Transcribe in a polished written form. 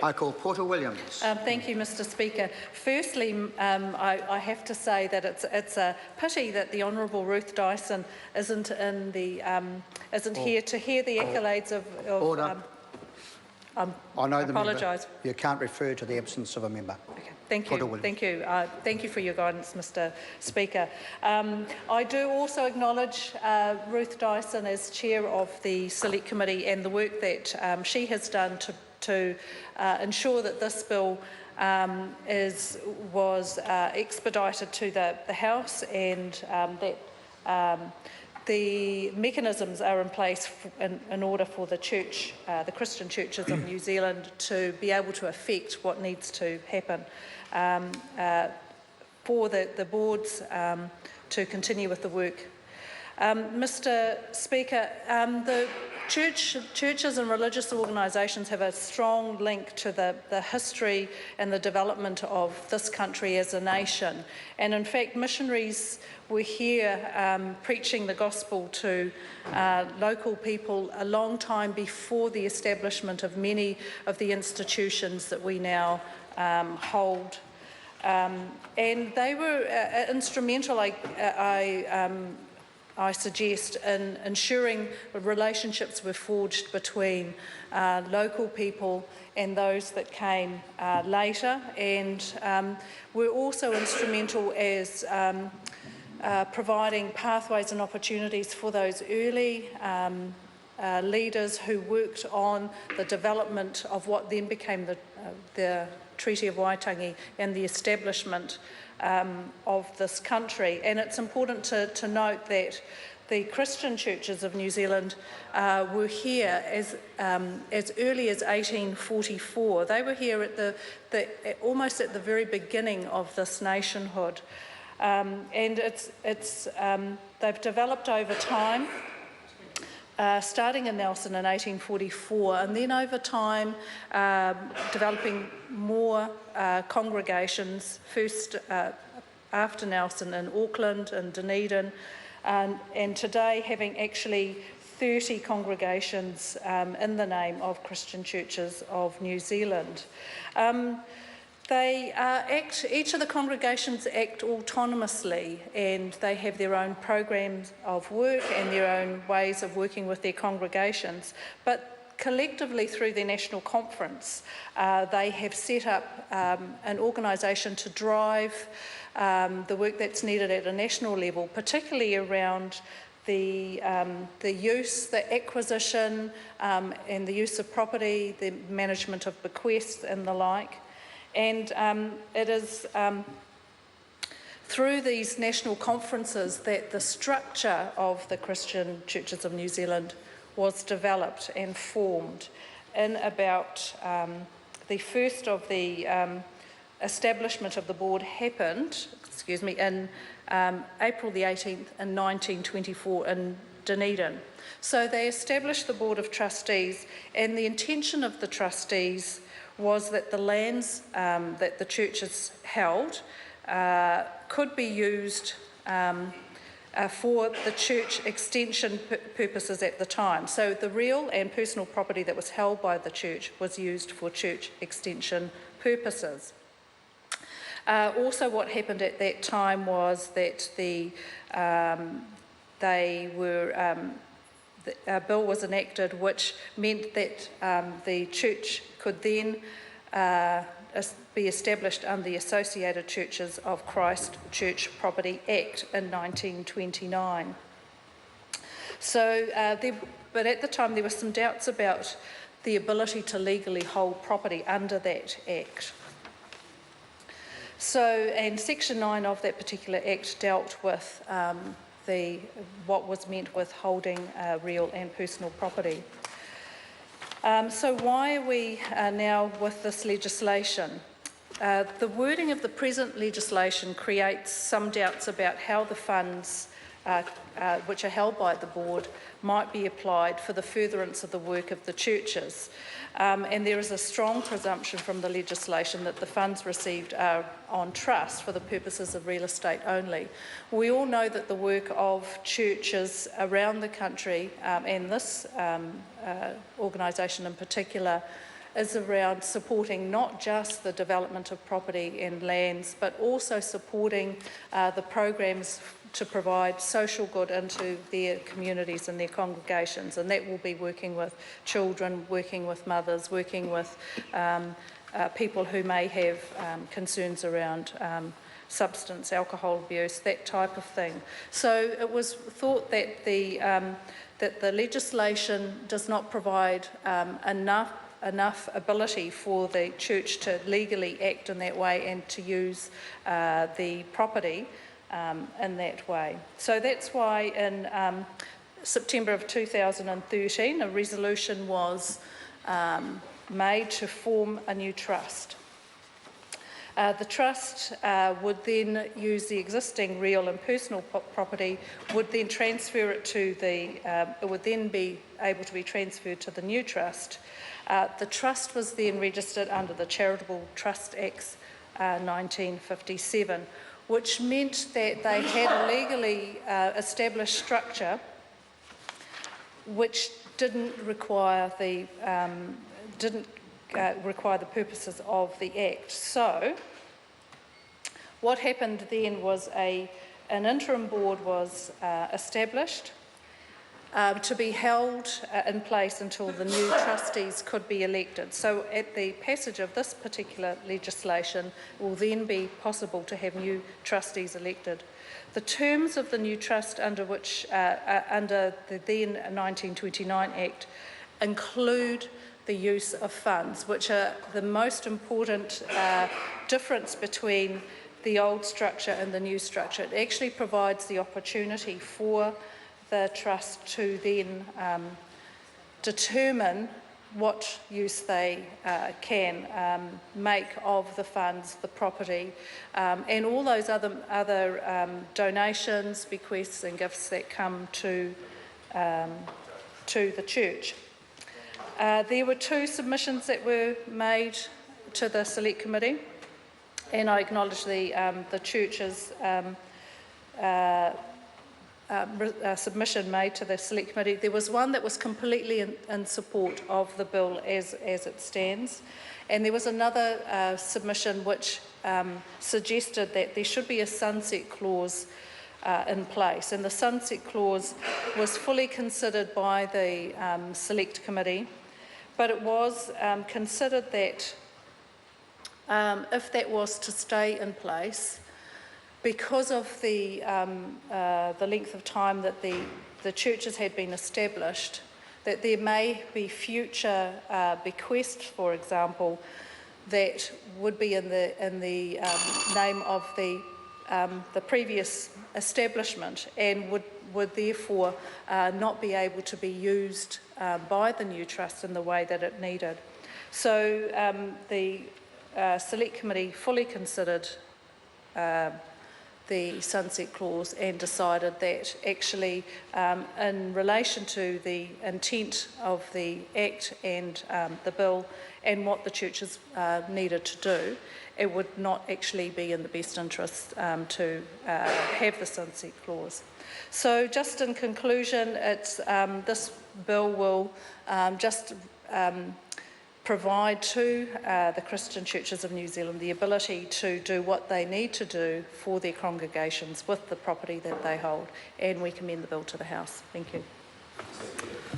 I call Porter Williams. Thank you, Mr. Speaker. Firstly, I have to say that it's a pity that the Honourable Ruth Dyson isn't in the isn't here to hear the accolades of Order. I know the apologise. member. You can't refer to the absence of a member. Okay. Thank you. Thank you. Thank you for your guidance, Mr. Speaker. I do also acknowledge Ruth Dyson as chair of the Select Committee and the work that she has done to ensure that this bill was expedited to the House, and that the mechanisms are in place in order for the church, the Christian churches of New Zealand, to be able to affect what needs to happen for the boards to continue with the work. Mr. Speaker, the churches and religious organisations have a strong link to the history and the development of this country as a nation. And in fact, missionaries were here preaching the gospel to local people a long time before the establishment of many of the institutions that we now hold. And they were instrumental, I suggest, in ensuring relationships were forged between local people and those that came later, and were also instrumental as providing pathways and opportunities for those early leaders who worked on the development of what then became the Treaty of Waitangi and the establishment of this country. And it's important to note that the Christian churches of New Zealand were here as early as 1844. They were here at almost at the very beginning of this nationhood, and they've developed over time. Starting in Nelson in 1844, and then over time developing more congregations, first after Nelson in Auckland and Dunedin, and today having actually 30 congregations in the name of Christian Churches of New Zealand. Each of the congregations act autonomously, and they have their own programs of work and their own ways of working with their congregations. But collectively, through their national conference, they have set up an organisation to drive the work that's needed at a national level, particularly around the use, the acquisition and the use of property, the management of bequests and the like. And it is through these national conferences that the structure of the Christian Churches of New Zealand was developed and formed. In about the first of the establishment of the board happened, in April the 18th in 1924 in Dunedin. So they established the Board of Trustees, and the intention of the trustees was that the lands that the churches held could be used for the church extension purposes at the time. So the real and personal property that was held by the church was used for church extension purposes. Also, what happened at that time was that a bill was enacted which meant that the church could then be established under the Associated Churches of Christ Church Property Act in 1929. So, but at the time there were some doubts about the ability to legally hold property under that act. So, and Section 9 of that particular act dealt with what was meant with holding real and personal property. So why are we now with this legislation? The wording of the present legislation creates some doubts about how the funds which are held by the board might be applied for the furtherance of the work of the churches. And there is a strong presumption from the legislation that the funds received are on trust for the purposes of real estate only. We all know that the work of churches around the country, and this organisation in particular, is around supporting not just the development of property and lands, but also supporting the programs to provide social good into their communities and their congregations. And that will be working with children, working with mothers, working with people who may have concerns around substance, alcohol abuse, that type of thing. So it was thought that the legislation does not provide enough ability for the church to legally act in that way and to use the property in that way. So that's why in September of 2013 a resolution was made to form a new trust. The trust would then use the existing real and personal property, would then transfer it to it would then be able to be transferred to the new trust. The trust was then registered under the Charitable Trust Acts 1957, which meant that they had a legally established structure which didn't require the purposes of the Act. So what happened then was an interim board was established to be held in place until the new trustees could be elected. So at the passage of this particular legislation, it will then be possible to have new trustees elected. The terms of the new trust under the then 1929 Act include the use of funds, which are the most important difference between the old structure and the new structure. It actually provides the opportunity for the trust to then determine what use they can make of the funds, the property, and all those other donations, bequests and gifts that come to the church. There were two submissions that were made to the Select Committee, and I acknowledge the church's submission made to the Select Committee. There was one that was completely in support of the bill as it stands, and there was another submission which suggested that there should be a sunset clause in place, and the sunset clause was fully considered by the Select Committee, but it was considered that if that was to stay in place, because of the length of time that the churches had been established, that there may be future bequests, for example, that would be in the name of the previous establishment, and would therefore not be able to be used by the new trust in the way that it needed. So the Select Committee fully considered the sunset clause and decided that actually in relation to the intent of the Act and the bill and what the churches needed to do, it would not actually be in the best interest to have the sunset clause. So just in conclusion, this bill will just provide to the Christian churches of New Zealand the ability to do what they need to do for their congregations with the property that they hold, and we commend the bill to the House. Thank you.